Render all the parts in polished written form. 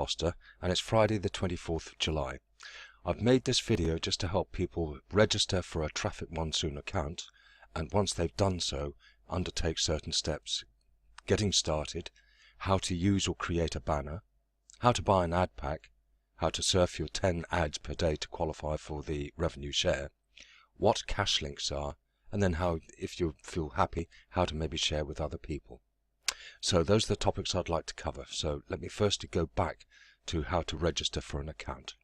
Foster, and it's Friday the 24th of July. I've made this video just to help people register for a Traffic Monsoon account, and once they've done so, undertake certain steps, getting started, how to use or create a banner, how to buy an ad pack, how to surf your 10 ads per day to qualify for the revenue share, what cache links are, and then how, if you feel happy, how to maybe share with other people. So those are the topics I'd like to cover. So let me firstly go back to how to register for an account.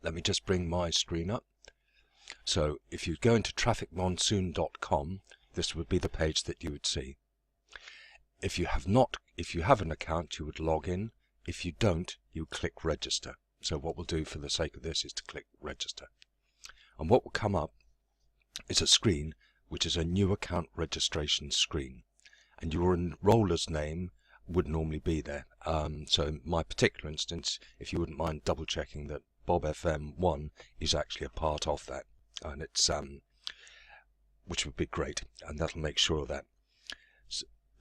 Let me just bring my screen up. So if you go into trafficmonsoon.com, this would be the page that you would see. If you have an account, you would log in. If you don't, you click register. So what we'll do for the sake of this is to click register. And what will come up is a screen which is a new account registration screen. And your enroller's name would normally be there. So in my particular instance, if you wouldn't mind double checking that Bob FM1 is actually a part of that, and it's which would be great, and that'll make sure of that.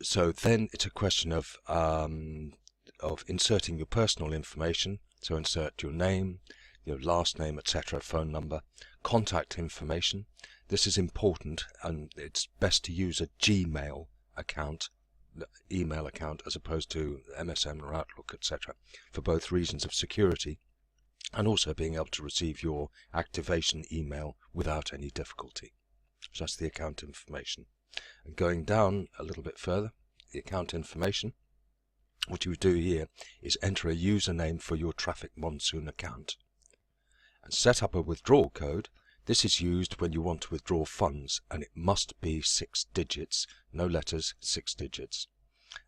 So then it's a question of inserting your personal information. So insert your name, your last name, etc., phone number, contact information. This is important, and it's best to use a Gmail account, email account, as opposed to MSN or Outlook, etc., for both reasons of security and also being able to receive your activation email without any difficulty. So that's the account information. And going down a little bit further, the account information, what you would do here is enter a username for your Traffic Monsoon account and set up a withdrawal code. This is used when you want to withdraw funds, and it must be 6 digits, no letters, 6 digits.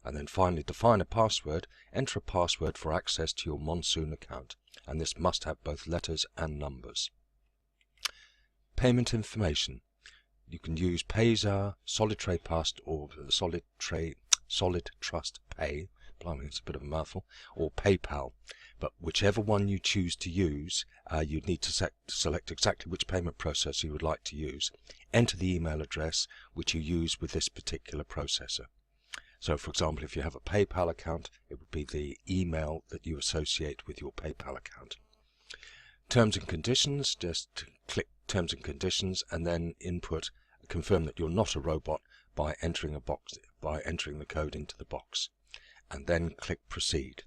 And then finally define a password, enter a password for access to your Monsoon account, and this must have both letters and numbers. Payment information. You can use Payzar, Solid Trust, or Solid Trust Pay, blimey, it's a bit of a mouthful, or PayPal. But whichever one you choose to use, you need to select exactly which payment processor you would like to use. Enter the email address which you use with this particular processor. So for example, if you have a PayPal account, it would be the email that you associate with your PayPal account. Terms and conditions, just click Terms and Conditions and then confirm that you're not a robot by entering the code into the box, and then click Proceed.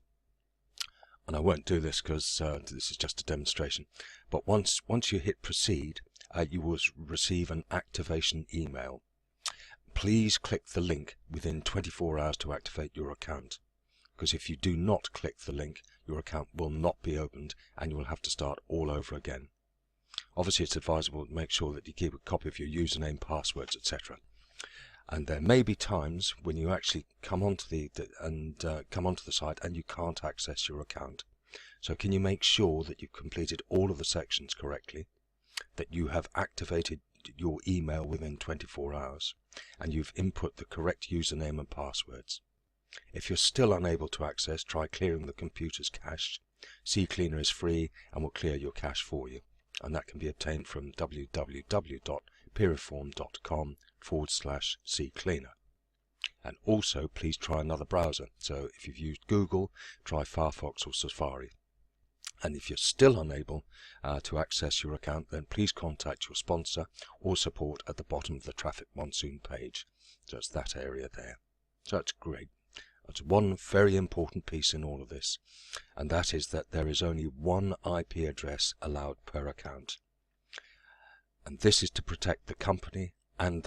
And I won't do this because this is just a demonstration. But once you hit Proceed, you will receive an activation email. Please click the link within 24 hours to activate your account, because if you do not click the link, your account will not be opened and you will have to start all over again. Obviously, it's advisable to make sure that you keep a copy of your username, passwords, etc. And there may be times when you actually come onto the site and you can't access your account. So can you make sure that you've completed all of the sections correctly, that you have activated your email within 24 hours, and you've input the correct username and passwords. If you're still unable to access, try clearing the computer's cache. CCleaner is free and will clear your cache for you, and that can be obtained from www.peerreform.com/CCleaner. And also please try another browser. So if you've used Google, try Firefox or Safari. And if you're still unable to access your account, then please contact your sponsor or support at the bottom of the Traffic Monsoon page. So it's that area there. So that's great. That's one very important piece in all of this, and that is that there is only one IP address allowed per account. And this is to protect the company and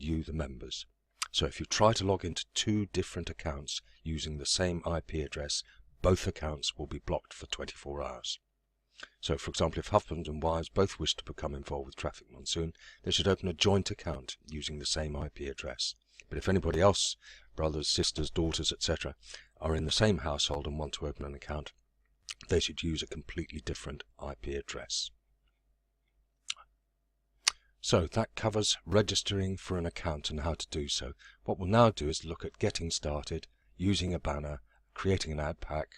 you, the members. So if you try to log into 2 different accounts using the same IP address, both accounts will be blocked for 24 hours. So for example, if husband and wives both wish to become involved with Traffic Monsoon, they should open a joint account using the same IP address. But if anybody else, brothers, sisters, daughters, etc., are in the same household and want to open an account, they should use a completely different IP address. So that covers registering for an account and how to do so. What we'll now do is look at getting started, using a banner, creating an ad pack,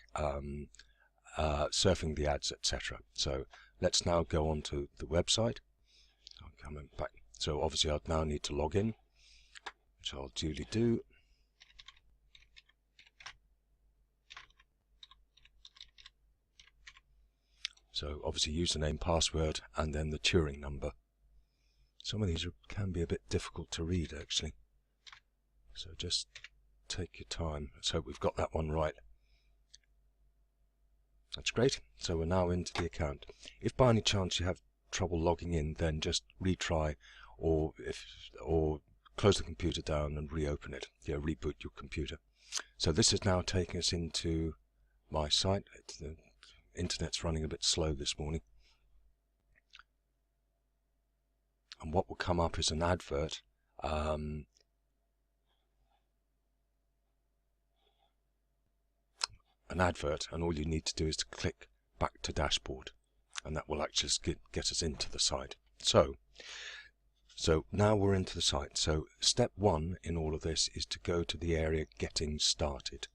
surfing the ads, etc. So let's now go on to the website. I'm coming back. So obviously I'd now need to log in, which I'll duly do. So obviously username, password, and then the Turing number. Some of these can be a bit difficult to read actually, so just take your time. Let's hope we've got that one right. That's great. So we're now into the account. If by any chance you have trouble logging in, then just retry, or close the computer down and reopen it. Reboot your computer. So this is now taking us into my site. The internet's running a bit slow this morning. And what will come up is an advert. An advert, and all you need to do is to click back to dashboard, and that will actually get us into the site. So now we're into the site. So step one in all of this is to go to the area Getting Started.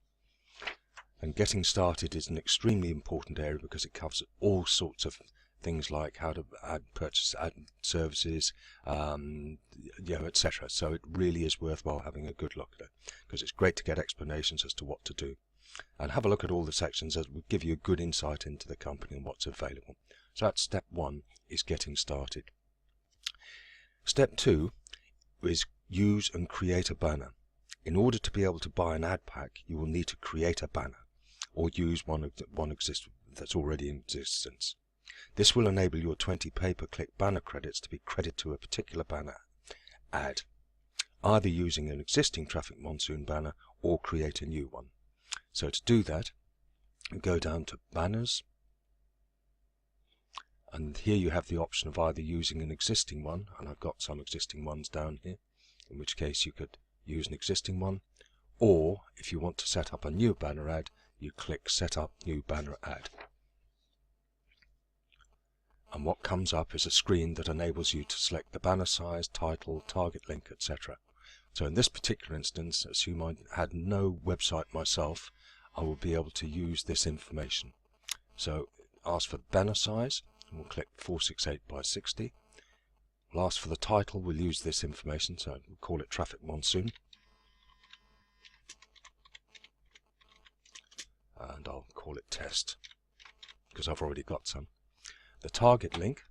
And Getting Started is an extremely important area because it covers all sorts of things like how to purchase ad services, etc. So it really is worthwhile having a good look at it, because it's great to get explanations as to what to do. And have a look at all the sections, as will give you a good insight into the company and what's available. So that's step one, is Getting Started. Step two is use and create a banner. In order to be able to buy an ad pack, you will need to create a banner or use one that's already in existence. This will enable your 20 pay-per-click banner credits to be credited to a particular banner ad, either using an existing Traffic Monsoon banner or create a new one. So to do that, go down to Banners, and here you have the option of either using an existing one, and I've got some existing ones down here, in which case you could use an existing one, or if you want to set up a new banner ad, you click Set Up New Banner Ad. And what comes up is a screen that enables you to select the banner size, title, target link, etc. So in this particular instance, assume I had no website myself, I will be able to use this information. So ask for the banner size, and we'll click 468 by 60. We'll ask for the title, we'll use this information, so we'll call it Traffic Monsoon. And I'll call it Test, because I've already got some. The target link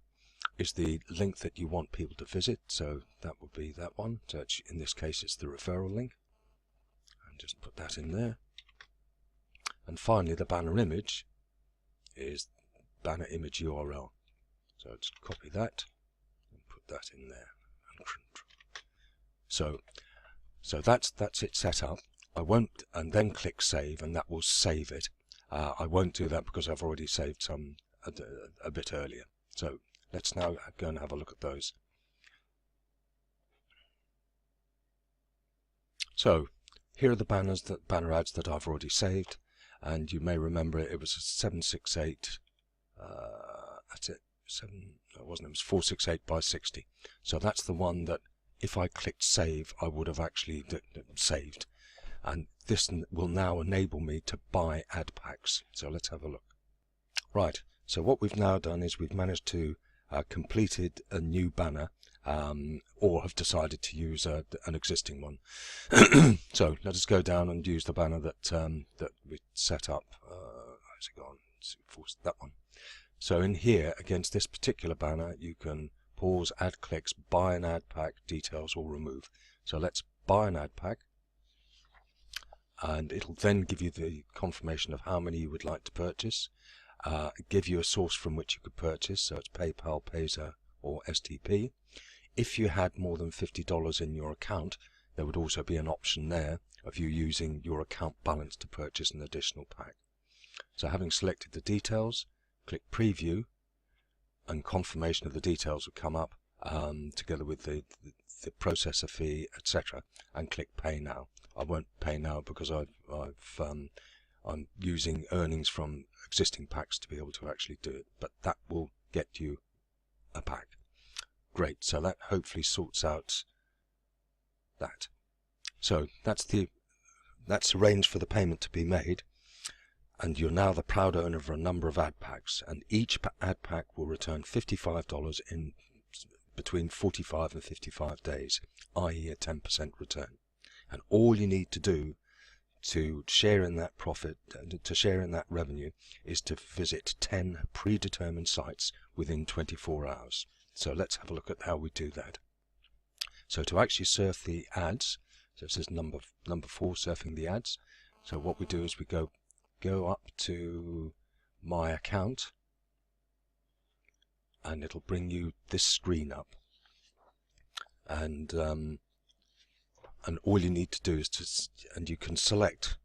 is the link that you want people to visit, so that would be that one. So in this case it's the referral link, and just put that in there. And finally the banner image is banner image URL, so just copy that and put that in there. So that's it set up. I won't, and then click save, and that will save it. I won't do that because I've already saved some a bit earlier. So let's now go and have a look at those. So here are the banner ads that I've already saved, and you may remember it was a 768. That's it. It was 468 by 60. So that's the one that if I clicked save, I would have actually saved. And this will now enable me to buy ad packs. So let's have a look. Right. So what we've now done is we've managed to completed a new banner, or have decided to use an existing one. So let us go down and use the banner that we set up. How's it gone? Force that one. So in here, against this particular banner, you can pause, add clicks, buy an ad pack, details, or remove. So let's buy an ad pack, and it'll then give you the confirmation of how many you would like to purchase. Give you a source from which you could purchase, so it's PayPal, Payza, or STP. If you had more than $50 in your account, there would also be an option there of you using your account balance to purchase an additional pack. So having selected the details, click Preview, and confirmation of the details will come up together with the processor fee, etc., and click Pay Now. I won't pay now because I'm using earnings from existing packs to be able to actually do it, but that will get you a pack. Great, so that hopefully sorts out that. So that's arranged for the payment to be made, and you're now the proud owner of a number of ad packs, and each ad pack will return $55 in between 45 and 55 days, i.e. a 10% return. And all you need to do to share in that profit, to share in that revenue, is to visit 10 predetermined sites within 24 hours. So let's have a look at how we do that. So to actually surf the ads, so this is number 4, surfing the ads. So what we do is we go up to my account, and it'll bring you this screen up. And all you need to do is and you can select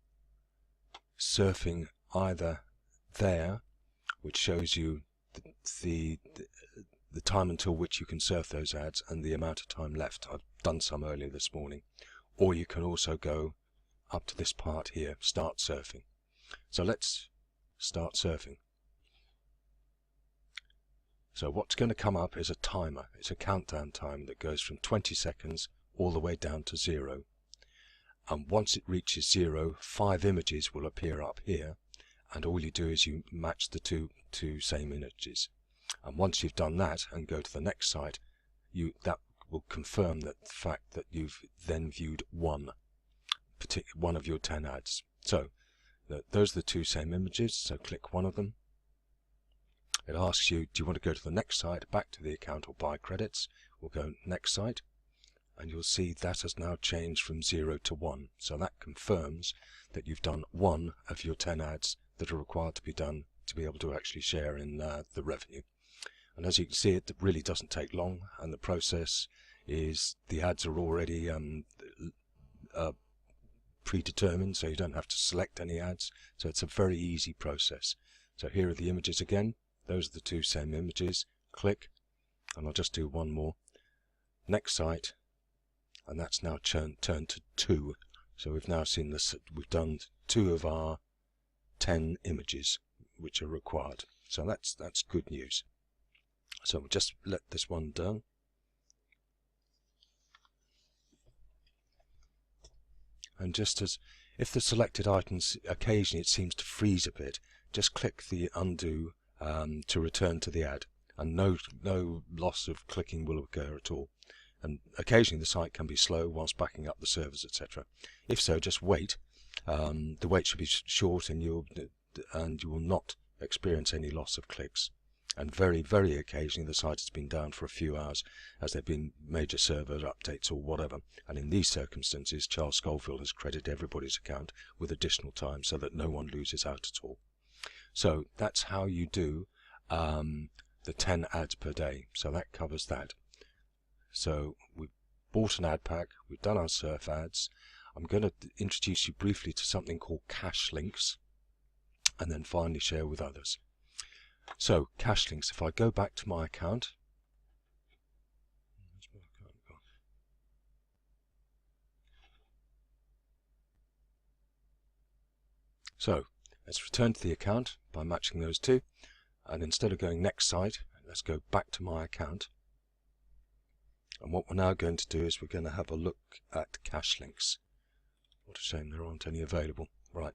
surfing either there, which shows you the time until which you can surf those ads and the amount of time left. I've done some earlier this morning. Or you can also go up to this part here, start surfing. So let's start surfing. So what's going to come up is a timer. It's a countdown time that goes from 20 seconds all the way down to 0. And once it reaches 0, 5 images will appear up here, and all you do is you match the two same images. And once you've done that and go to the next site, that will confirm that the fact that you've then viewed one of your 10 ads. So those are the 2 same images, so click one of them. It asks you, do you want to go to the next site, back to the account, or buy credits? We'll go next site, and you'll see that has now changed from 0 to 1. So that confirms that you've done one of your 10 ads that are required to be done to be able to actually share in the revenue. And as you can see, it really doesn't take long, and the process is the ads are already predetermined, so you don't have to select any ads. So it's a very easy process. So here are the images again. Those are the 2 same images. Click, and I'll just do one more. Next site, and that's now turned to 2. So we've now seen this. We've done 2 of our 10 images which are required. So that's good news. So we'll just let this one done. And just as if the selected items occasionally it seems to freeze a bit, just click the undo to return to the ad, and no loss of clicking will occur at all. And occasionally the site can be slow whilst backing up the servers, etc. If so, just wait. The wait should be short, and you will not experience any loss of clicks. And very, very occasionally the site has been down for a few hours as there have been major server updates or whatever. And in these circumstances, Charles Schofield has credited everybody's account with additional time so that no one loses out at all. So that's how you do the 10 ads per day. So that covers that. So we've bought an ad pack, we've done our surf ads. I'm going to introduce you briefly to something called cache links, and then finally share with others. So cache links, if I go back to my account, so let's return to the account by matching those 2, and instead of going next site, let's go back to my account. And what we're now going to do is we're going to have a look at cache links. What a shame there aren't any available. Right,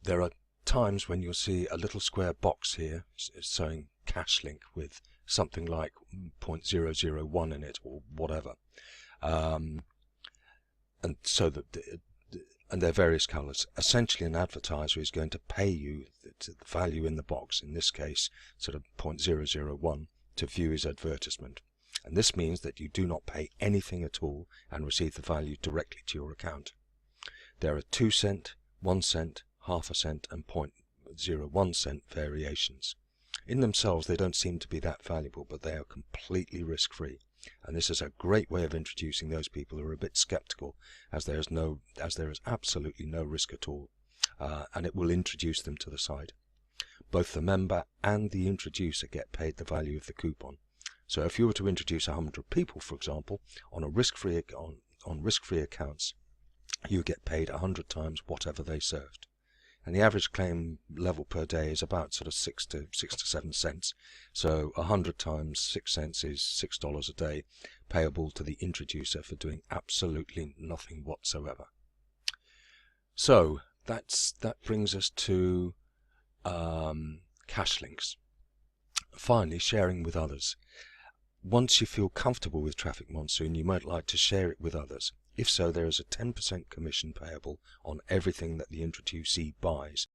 there are times when you'll see a little square box here showing cache link with something like 0.001 in it or whatever, and so that and they're various colors. Essentially, an advertiser is going to pay you the value in the box, in this case sort of 0.001, to view his advertisement. And this means that you do not pay anything at all and receive the value directly to your account. There are 2 cent, 1 cent, half a cent and 0.01 cent variations. In themselves they don't seem to be that valuable, but they are completely risk-free, and this is a great way of introducing those people who are a bit skeptical, as there is absolutely no risk at all, and it will introduce them to the site. Both the member and the introducer get paid the value of the coupon. So if you were to introduce 100 people, for example, on a risk-free accounts, you get paid 100 times whatever they served. And the average claim level per day is about sort of 6 to 7 cents. So 100 times 6 cents is $6 a day, payable to the introducer for doing absolutely nothing whatsoever. So that brings us to cache links. Finally, sharing with others. Once you feel comfortable with Traffic Monsoon, you might like to share it with others. If so, there is a 10% commission payable on everything that the introducee buys.